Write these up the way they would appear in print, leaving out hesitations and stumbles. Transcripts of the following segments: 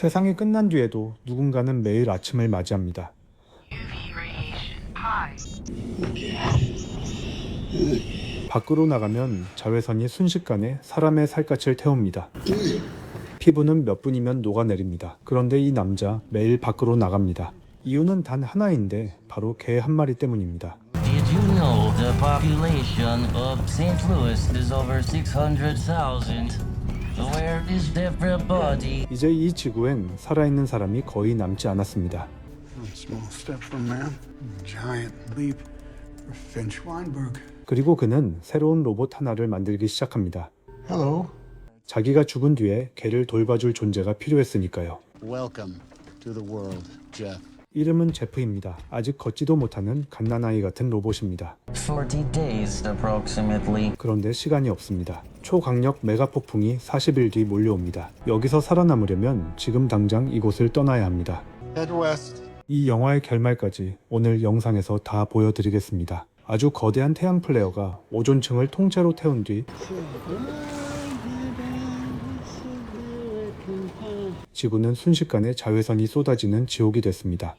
세상이 끝난 뒤에도 누군가는 매일 아침을 맞이합니다. 밖으로 나가면 자외선이 순식간에 사람의 살갗을 태웁니다. 피부는 몇 분이면 녹아내립니다. 그런데 이 남자 매일 밖으로 나갑니다. 이유는 단 하나인데 바로 개 한 마리 때문입니다. Did you know the population of St. Louis is over 600,000? Where is everybody? 이제 이 지구엔 살아있는 사람이 거의 남지 않았습니다. Small step for man, giant leap for Finch Weinberg. 그리고 그는 새로운 로봇 하나를 만들기 시작합니다. Hello. 자기가 죽은 뒤에 개를 돌봐줄 존재가 필요했으니까요. Welcome to the world, Jeff. 이름은 제프입니다. 아직 걷지도 못하는 갓난아이 같은 로봇입니다. 40 days approximately. 그런데 시간이 없습니다. 초강력 메가폭풍이 40일 뒤 몰려옵니다. 여기서 살아남으려면 지금 당장 이곳을 떠나야 합니다. Head west. 이 영화의 결말까지 오늘 영상에서 다 보여드리겠습니다. 아주 거대한 태양 플레어가 오존층을 통째로 태운 뒤 지구는 순식간에 자외선이 쏟아지는 지옥이 됐습니다.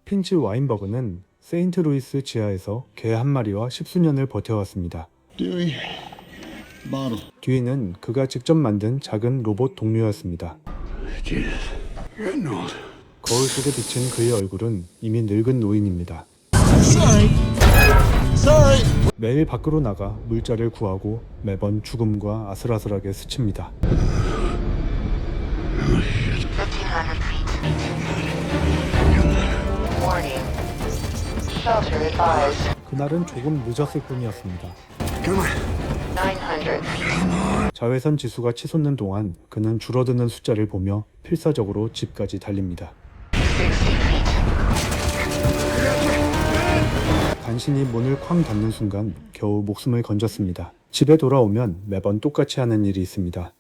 핀치 와인버그는 세인트루이스 지하에서 개 한 마리와 십수년을 버텨왔습니다. Dewey. Bottle. 뒤에는 그가 직접 만든 작은 로봇 동료였습니다. Jesus. You're getting old. 거울 속에 비친 그의 얼굴은 이미 늙은 노인입니다. Sorry. 매일 밖으로 나가 물자를 구하고 매번 죽음과 아슬아슬하게 스칩니다. 1,500 feet. Warning. Shelter advised. 그날은 조금 늦었을 뿐이었습니다. Come on. 900. 자외선 지수가 치솟는 동안 그는 줄어드는 숫자를 보며 필사적으로 집까지 달립니다. 60 feet. 간신히 문을 쾅 닫는 순간 겨우 목숨을 건졌습니다. 집에 돌아오면 매번 똑같이 하는 일이 있습니다.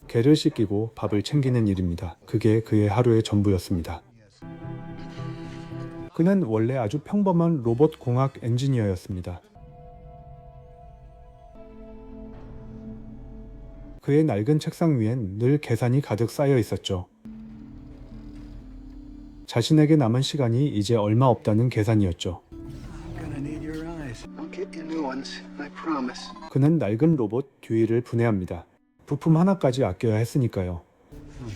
개를 씻기고 밥을 챙기는 일입니다. 그게 그의 하루의 전부였습니다. 그는 원래 아주 평범한 로봇 공학 엔지니어였습니다. 그의 낡은 책상 위엔 늘 계산이 가득 쌓여 있었죠. 자신에게 남은 시간이 이제 얼마 없다는 계산이었죠. I'm gonna need your eyes. I'll get you new ones. I promise. 그는 낡은 로봇 듀이를 분해합니다. 부품 하나까지 아껴야 했으니까요.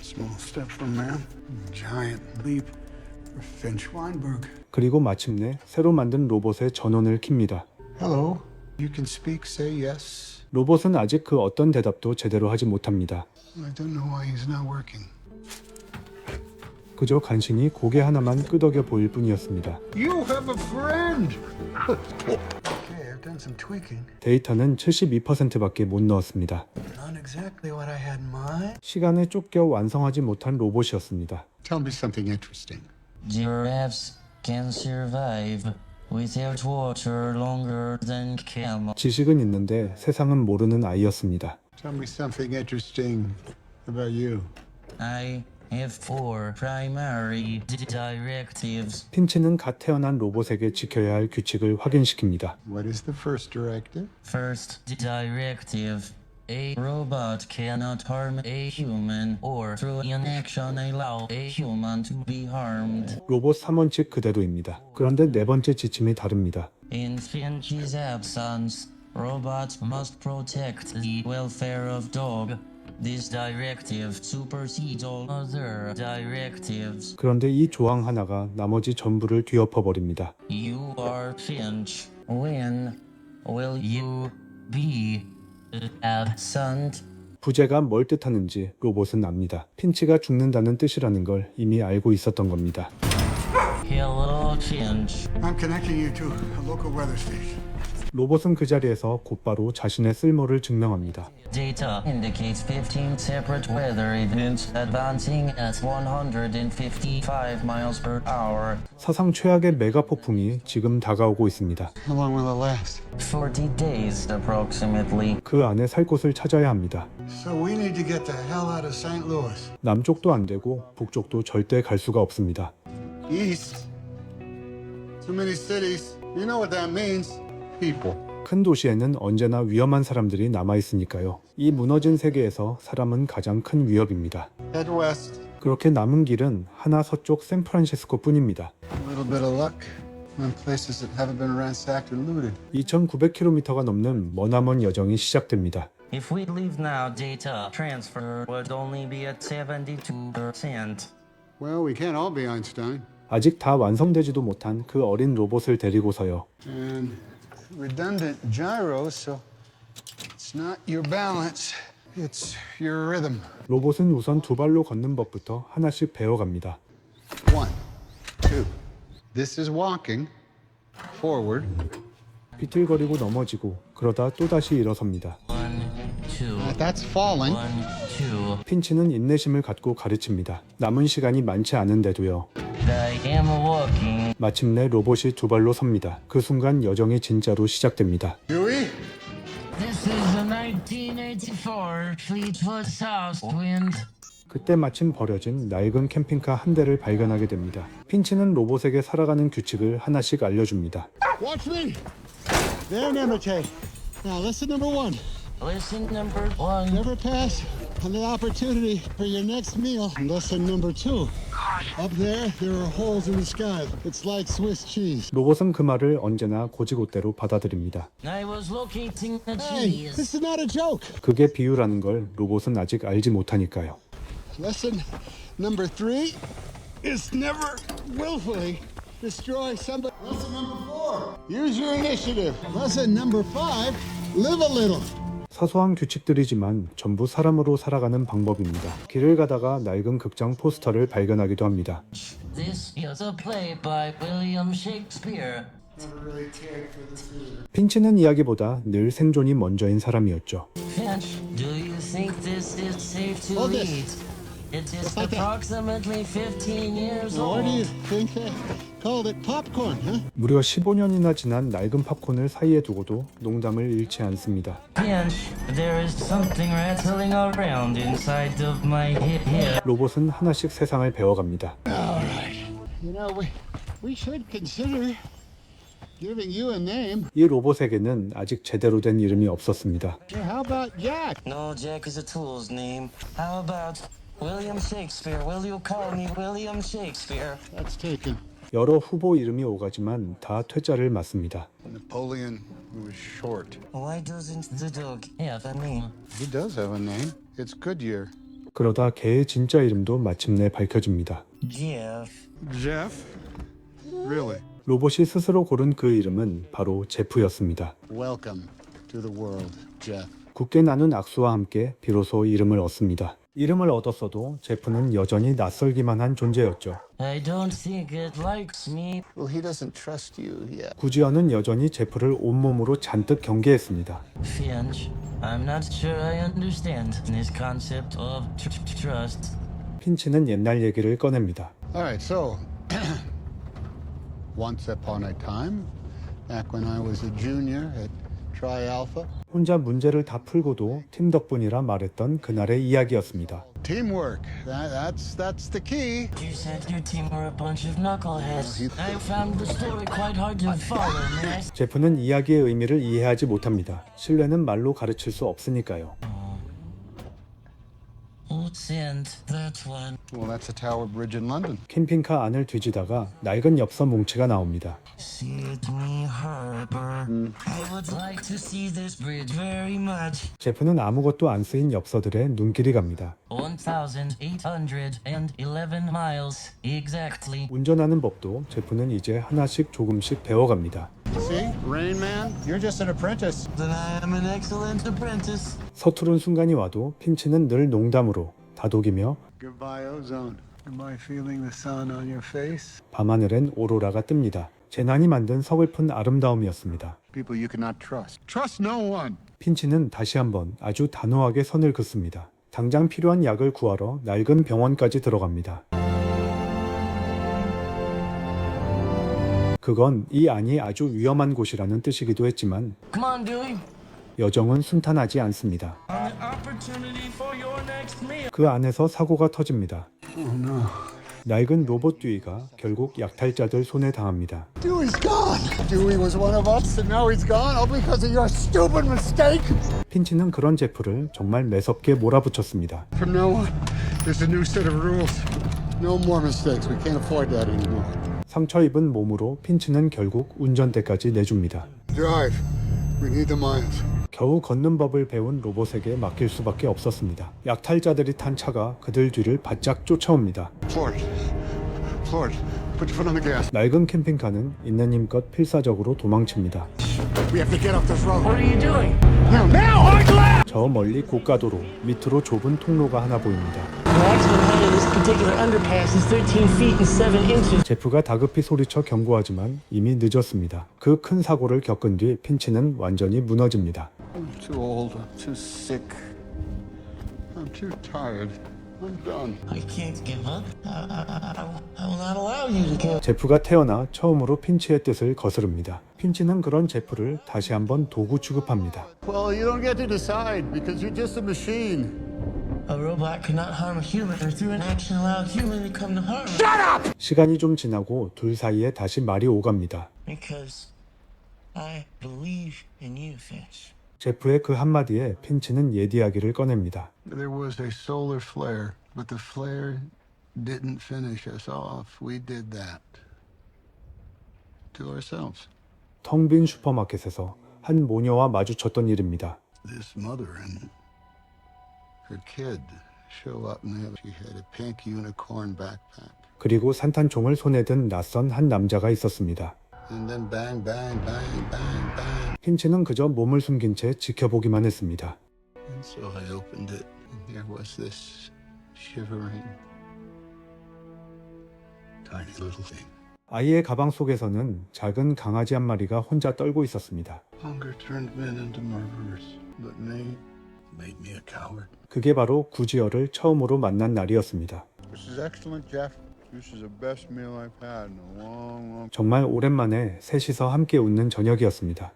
Small step for man, giant leap for Finch Weinberg. 그리고 마침내 새로 만든 로봇의 전원을 킵니다. Hello. You can speak. Say yes. 로봇은 아직 그 어떤 대답도 제대로 하지 못합니다. I don't know why he's not working. 그저 간신히 고개 하나만 끄덕여 보일 뿐이었습니다. You have a friend. Okay, I've done some tweaking. 데이터는 72%밖에 못 넣었습니다. Not exactly what I had in mind. 시간에 쫓겨 완성하지 못한 로봇이었습니다. Tell me something interesting. Giraffes can survive without water longer than camels. 지식은 있는데 세상은 모르는 아이였습니다. Tell me something interesting about you. I have 4 primary directives. 핀치는 갓 태어난 로봇에게 지켜야 할 규칙을 확인시킵니다. What is the first directive? First directive. A robot cannot harm a human or through inaction allow a human to be harmed. 로봇 3원칙 그대로입니다. 그런데 네 번째 지침이 다릅니다. In Finch's absence, robots must protect the welfare of dog. This directive supersedes all other directives. 그런데 이 조항 하나가 나머지 전부를 뒤엎어버립니다. You are Finch. When will you be absent? 부제가 뭘 뜻하는지 로봇은 압니다. 핀치가 죽는다는 뜻이라는 걸 이미 알고 있었던 겁니다. Hello, Finch. I'm connecting you to a local weather station. 로봇은 그 자리에서 곧바로 자신의 쓸모를 증명합니다. Data indicates 15 separate weather events advancing at 155 miles per hour. 사상 최악의 메가 폭풍이 지금 다가오고 있습니다. How long will it last? 40 days approximately. 그 안에 살 곳을 찾아야 합니다. So we need to get the hell out of St. Louis. 남쪽도 안 되고 북쪽도 절대 갈 수가 없습니다. East. Too many cities. You know what that means. People. 큰 도시에는 언제나 위험한 사람들이 남아있으니까요. 이 무너진 세계에서 사람은 가장 큰 위협입니다. Head west. 그렇게 남은 길은 하나 서쪽 샌프란시스코 뿐입니다. A little bit of luck. In places that haven't been ransacked or looted. 2,900km가 넘는 머나먼 여정이 시작됩니다. If we leave now, data transfer would only be at 72%. Well, we can't all be Einstein. 아직 다 완성되지도 못한 그 어린 로봇을 데리고서요. And redundant gyros, so it's not your balance, it's your rhythm. 로봇은 우선 두 발로 걷는 법부터 하나씩 배워갑니다. 1, 2. This is walking forward. 비틀거리고 넘어지고 그러다 또다시 일어섭니다. 1, 2, That's falling. 1, 2. 핀치는 인내심을 갖고 가르칩니다. 남은 시간이 많지 않은데도요. I am walking. 마침내 로봇이 두 발로 섭니다. 그 순간 여정이 진짜로 시작됩니다. Huey? This is the 1984 Fleetwood South Wind. 그때 마침 버려진 낡은 캠핑카 한 대를 발견하게 됩니다. 핀치는 로봇에게 살아가는 규칙을 하나씩 알려줍니다. Watch me. There, number 10. Now listen, number 1. Listen, number 1. Never pass on the opportunity for your next meal. Lesson number 2. Up there are holes in the sky. It's like Swiss cheese. 로봇은 그 말을 언제나 고지고대로 받아들입니다. I was locating the Hey, cheese. this is not a joke. 그게 비유라는 걸 로봇은 아직 알지 못하니까요. Lesson number 3 is never willfully destroy somebody. Lesson number 4, use your initiative. Lesson number 5, live a little. 사소한 규칙들이지만 전부 사람으로 살아가는 방법입니다. 길을 가다가 낡은 극장 포스터를 발견하기도 합니다. This is a play by William Shakespeare. 핀치는 이야기보다 늘 생존이 먼저인 사람이었죠. Finch, do you think this is safe to Hold this. eat? It is like that. approximately 15 years Why do you old. think they called it popcorn, huh? 무려 15년이나 지난 낡은 팝콘을 사이에 두고도 농담을 잃지 않습니다. Finch, there is something rattling around inside of my head. 로봇은 하나씩 세상을 배워갑니다. You know, we should consider giving you a name. 이 로봇에게는 아직 제대로 된 이름이 없었습니다. How about Jack? No, Jack is a tool's name. How about William Shakespeare? Will you call me William Shakespeare? That's taken. 여러 후보 이름이 오가지만 다 퇴짜를 맞습니다. Napoleon, who was short. Why doesn't the dog have a name? He does have a name. It's Goodyear. 그러다 개의 진짜 이름도 마침내 밝혀집니다. Jeff. Jeff? Really? 로봇이 스스로 고른 그 이름은 바로 제프였습니다. Welcome to the world, Jeff. 굳게 나눈 악수와 함께 비로소 이름을 얻습니다. 이름을 얻었어도 제프는 여전히 낯설기만 한 존재였죠. I don't think it likes me. Well, he doesn't trust you yet. 구지연은 여전히 제프를 온몸으로 잔뜩 경계했습니다. Finch, I'm not sure I understand this concept of trust. 핀치는 옛날 얘기를 꺼냅니다. All right, so once upon a time, back when I was a junior at Tri Alpha, 혼자 문제를 다 풀고도 팀 덕분이라 말했던 그날의 이야기였습니다. teamwork. That's the key. You said your team were a bunch of knuckleheads. I found the story quite hard to follow, man. 제프는 이야기의 의미를 이해하지 못합니다. 신뢰는 말로 가르칠 수 없으니까요. Who sent that one? Well, that's a Tower Bridge in London. 캠핑카 안을 뒤지다가 낡은 엽서 뭉치가 나옵니다. Sydney Harbor. I would like to see this bridge very much. 제프는 아무것도 안 쓰인 엽서들에 눈길이 갑니다. 1,811 miles exactly. 운전하는 법도 제프는 이제 하나씩 조금씩 배워갑니다. See, Rain Man, you're just an apprentice. Then I am an excellent apprentice. 서투른 순간이 와도 핀치는 늘 농담으로 다독이며 Goodbye, ozone. Am I feeling the sun on your face? 밤하늘엔 오로라가 뜹니다. 재난이 만든 서글픈 아름다움이었습니다. People you cannot trust. Trust no one. 핀치는 다시 한번 아주 단호하게 선을 긋습니다. 당장 필요한 약을 구하러 낡은 병원까지 들어갑니다. 그건 이 안이 아주 위험한 곳이라는 뜻이기도 했지만 Come on, Dewey. 여정은 순탄하지 않습니다. An opportunity for your next meal. 그 안에서 사고가 터집니다. Oh no. 낡은 로봇 듀이가 결국 약탈자들 손에 당합니다. Dewey's gone. Dewey was one of us, and now he's gone all because of your stupid mistake. 핀치는 그런 제프를 정말 매섭게 몰아붙였습니다. From now on, there's a new set of rules. No more mistakes. We can't afford that anymore. 상처 입은 몸으로 핀치는 결국 운전대까지 내줍니다. Drive. We need the miles. 겨우 걷는 법을 배운 로봇에게 맡길 수밖에 없었습니다. 약탈자들이 탄 차가 그들 뒤를 바짝 쫓아옵니다. Floyd. Floyd, put your foot on the gas. 낡은 캠핑카는 있는 힘껏 필사적으로 도망칩니다. We have to get off this road. What are you doing? Now, hard left! 저 멀리 고가도로, 밑으로 좁은 통로가 하나 보입니다. The maximum height of this particular underpass is 13 feet and 7 inches. 제프가 다급히 소리쳐 경고하지만 이미 늦었습니다. 그 큰 사고를 겪은 뒤 핀치는 완전히 무너집니다. I'm too old. I'm too sick. I'm too tired. I'm done. I can't give up. I will not allow you to give. 제프가 태어나 처음으로 핀치의 뜻을 거스릅니다. 핀치는 그런 제프를 다시 한번 도구 취급합니다. Well, you don't get to decide because you're just a machine. A robot cannot harm a human, or through an action allow a human to come to harm. 시간이 좀 지나고 둘 사이에 다시 말이 오갑니다. Because I believe in you, Finch. 제프의 그 한마디에 핀치는 옛 이야기를 꺼냅니다. There was a solar flare, but the flare didn't finish us off. We did that to ourselves. 텅 빈 슈퍼마켓에서 한 모녀와 마주쳤던 일입니다. This mother and her kid show up and she had a pink unicorn backpack. 그리고 산탄총을 손에 든 낯선 한 남자가 있었습니다. And then bang, bang, bang, bang, bang. 핀치는 그저 몸을 숨긴 채 지켜보기만 했습니다. And so I opened it, and there was this shivering, tiny little thing. 아이의 가방 속에서는 작은 강아지 한 마리가 혼자 떨고 있었습니다. Hunger turned men into murderers, but me made me a coward. 그게 바로 구지어를 처음으로 만난 날이었습니다. This is excellent, Jeff. This is the best meal I've had in a long, long. 정말 오랜만에 셋이서 함께 웃는 저녁이었습니다.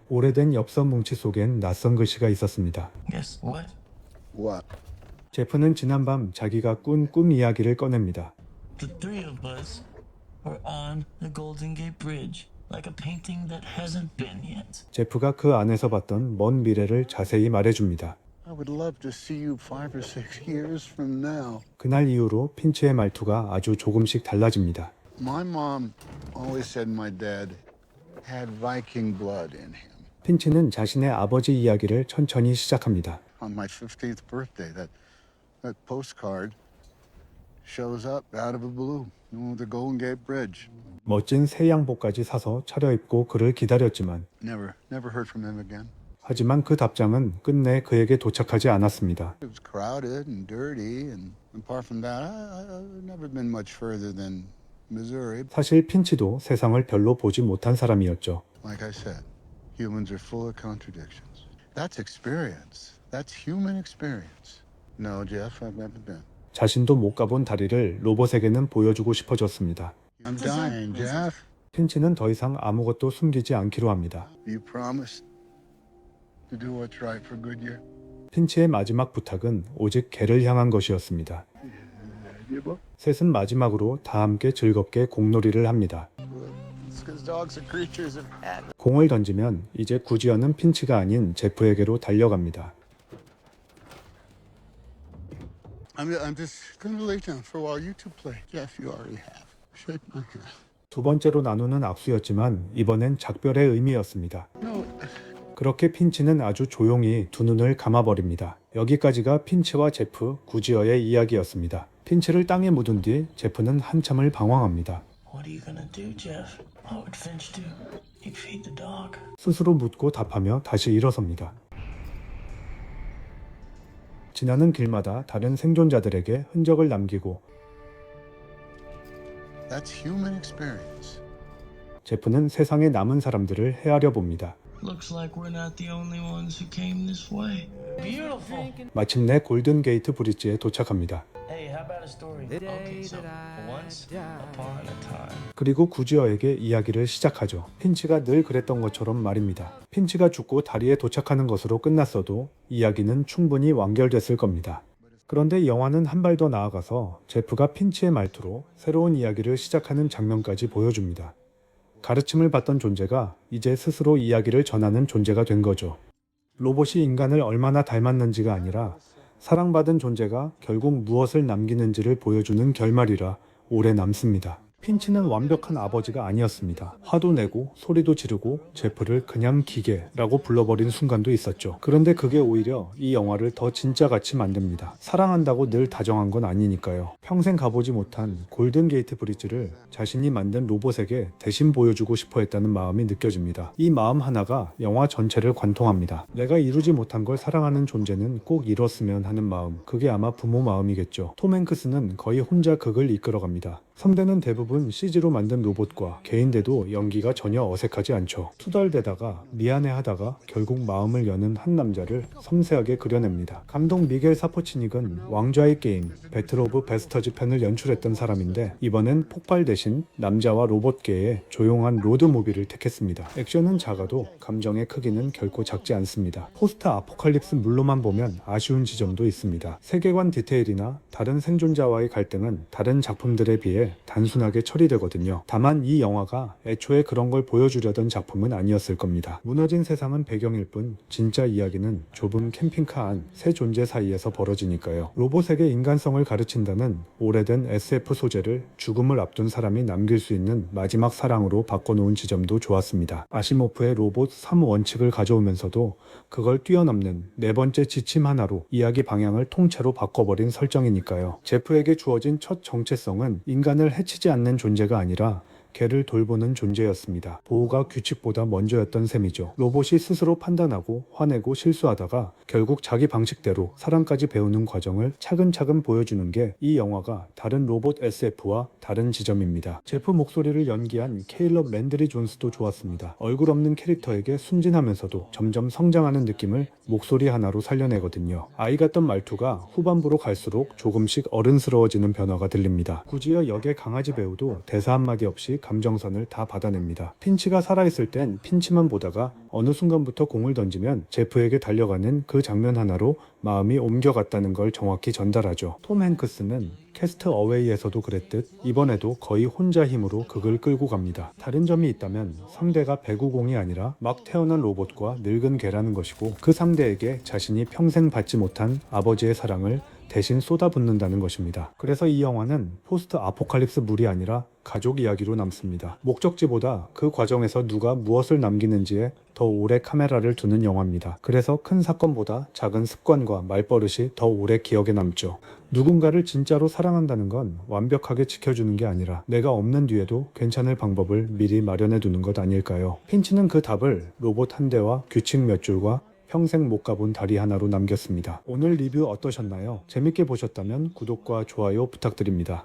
오래된 엽서 뭉치 속엔 낯선 글씨가 있었습니다. Guess what? What? 제프는 지난밤 자기가 꾼 꿈 이야기를 꺼냅니다. The three of us are on the Golden Gate Bridge, like a painting that hasn't been yet. 제프가 그 안에서 봤던 먼 미래를 자세히 말해줍니다. I would love to see you 5 or 6 years from now. 그날 이후로 핀치의 말투가 아주 조금씩 달라집니다. My mom always said my dad had Viking blood in him. 핀치는 자신의 아버지 이야기를 천천히 시작합니다. On my 50th birthday, that postcard shows up out of a blue, the Golden Gate Bridge. 멋진 새 양복까지 사서 차려입고 그를 기다렸지만 Never heard from him again. 하지만 그 답장은 끝내 그에게 도착하지 않았습니다. It was crowded and dirty, and apart from that, I've never been much further than Missouri. 사실 핀치도 세상을 별로 보지 못한 사람이었죠. Like I said, humans are full of contradictions. That's experience. That's human experience. No, Jeff, I've never been. 자신도 못 가본 다리를 로봇에게는 보여주고 싶어졌습니다. I'm dying, Jeff. 핀치는 더 이상 아무것도 숨기지 않기로 합니다. You promise to do what's right for Goodyear? 핀치의 마지막 부탁은 오직 개를 향한 것이었습니다. Give up? 셋은 마지막으로 다 함께 즐겁게 공놀이를 합니다. It's because dogs are creatures of habit. 공을 던지면 이제 구지어는 핀치가 아닌 제프에게로 달려갑니다. I'm just gonna lay down for a while. You two play. Jeff, you already have. Shake my hand. 두 번째로 나누는 악수였지만 이번엔 작별의 의미였습니다. No, 그렇게 핀치는 아주 조용히 두 눈을 감아버립니다. 여기까지가 핀치와 제프, 구지어의 이야기였습니다. 핀치를 땅에 묻은 뒤 제프는 한참을 방황합니다. What are you gonna do, Jeff? What would Finch do? He'd feed the dog. 스스로 묻고 답하며 다시 일어섭니다. 지나는 길마다 다른 생존자들에게 흔적을 남기고 that's human experience. 제프는 세상에 남은 사람들을 헤아려 봅니다. Looks like we're not the only ones who came this way. Beautiful. 마침내 골든 게이트 브릿지에 도착합니다. Hey, how about a story? Okay, so once upon a time. 그리고 구지어에게 이야기를 시작하죠. 핀치가 늘 그랬던 것처럼 말입니다. 핀치가 죽고 다리에 도착하는 것으로 끝났어도 이야기는 충분히 완결됐을 겁니다. 그런데 영화는 한 발 더 나아가서 제프가 핀치의 말투로 새로운 이야기를 시작하는 장면까지 보여줍니다. 가르침을 받던 존재가 이제 스스로 이야기를 전하는 존재가 된 거죠. 로봇이 인간을 얼마나 닮았는지가 아니라 사랑받은 존재가 결국 무엇을 남기는지를 보여주는 결말이라 오래 남습니다. 핀치는 완벽한 아버지가 아니었습니다. 화도 내고 소리도 지르고 제프를 그냥 기계라고 불러버린 순간도 있었죠. 그런데 그게 오히려 이 영화를 더 진짜같이 만듭니다. 사랑한다고 늘 다정한 건 아니니까요. 평생 가보지 못한 골든 게이트 브리지를 자신이 만든 로봇에게 대신 보여주고 싶어 했다는 마음이 느껴집니다. 이 마음 하나가 영화 전체를 관통합니다. 내가 이루지 못한 걸 사랑하는 존재는 꼭 이뤘으면 하는 마음, 그게 아마 부모 마음이겠죠. 톰 행크스는 거의 혼자 극을 이끌어갑니다. 성대는 대부분 CG로 만든 로봇과 개인데도 연기가 전혀 어색하지 않죠. 투덜대다가 미안해하다가 결국 마음을 여는 한 남자를 섬세하게 그려냅니다. 감독 미겔 사포치닉은 왕좌의 게임, 배틀 오브 베스터즈 편을 연출했던 사람인데 이번엔 폭발 대신 남자와 로봇계의 조용한 로드무비를 택했습니다. 액션은 작아도 감정의 크기는 결코 작지 않습니다. 포스트 아포칼립스 물로만 보면 아쉬운 지점도 있습니다. 세계관 디테일이나 다른 생존자와의 갈등은 다른 작품들에 비해 단순하게 처리되거든요. 다만 이 영화가 애초에 그런 걸 보여주려던 작품은 아니었을 겁니다. 무너진 세상은 배경일 뿐 진짜 이야기는 좁은 캠핑카 안 세 존재 사이에서 벌어지니까요. 로봇에게 인간성을 가르친다는 오래된 SF 소재를 죽음을 앞둔 사람이 남길 수 있는 마지막 사랑으로 바꿔놓은 지점도 좋았습니다. 아시모프의 로봇 3원칙을 가져오면서도 그걸 뛰어넘는 네 번째 지침 하나로 이야기 방향을 통째로 바꿔버린 설정이니까요. 제프에게 주어진 첫 정체성은 인간을 해치지 않는 존재가 아니라 걔를 돌보는 존재였습니다. 보호가 규칙보다 먼저였던 셈이죠. 로봇이 스스로 판단하고 화내고 실수하다가 결국 자기 방식대로 사랑까지 배우는 과정을 차근차근 보여주는 게 이 영화가 다른 로봇 SF와 다른 지점입니다. 제프 목소리를 연기한 케일럽 랜드리 존스도 좋았습니다. 얼굴 없는 캐릭터에게 순진하면서도 점점 성장하는 느낌을 목소리 하나로 살려내거든요. 아이 같던 말투가 후반부로 갈수록 조금씩 어른스러워지는 변화가 들립니다. 구지어 역의 강아지 배우도 대사 한마디 없이 감정선을 다 받아냅니다. 핀치가 살아있을 땐 핀치만 보다가 어느 순간부터 공을 던지면 제프에게 달려가는 그 장면 하나로 마음이 옮겨갔다는 걸 정확히 전달하죠. 톰 행크스는 캐스트 어웨이에서도 그랬듯 이번에도 거의 혼자 힘으로 극을 끌고 갑니다. 다른 점이 있다면 상대가 배구공이 아니라 막 태어난 로봇과 늙은 개라는 것이고 그 상대에게 자신이 평생 받지 못한 아버지의 사랑을 대신 쏟아붓는다는 것입니다. 그래서 이 영화는 포스트 아포칼립스 물이 아니라 가족 이야기로 남습니다. 목적지보다 그 과정에서 누가 무엇을 남기는지에 더 오래 카메라를 두는 영화입니다. 그래서 큰 사건보다 작은 습관과 말버릇이 더 오래 기억에 남죠. 누군가를 진짜로 사랑한다는 건 완벽하게 지켜주는 게 아니라 내가 없는 뒤에도 괜찮을 방법을 미리 마련해 두는 것 아닐까요? 핀치는 그 답을 로봇 한 대와 규칙 몇 줄과 평생 못 가본 다리 하나로 남겼습니다. 오늘 리뷰 어떠셨나요? 재밌게 보셨다면 구독과 좋아요 부탁드립니다.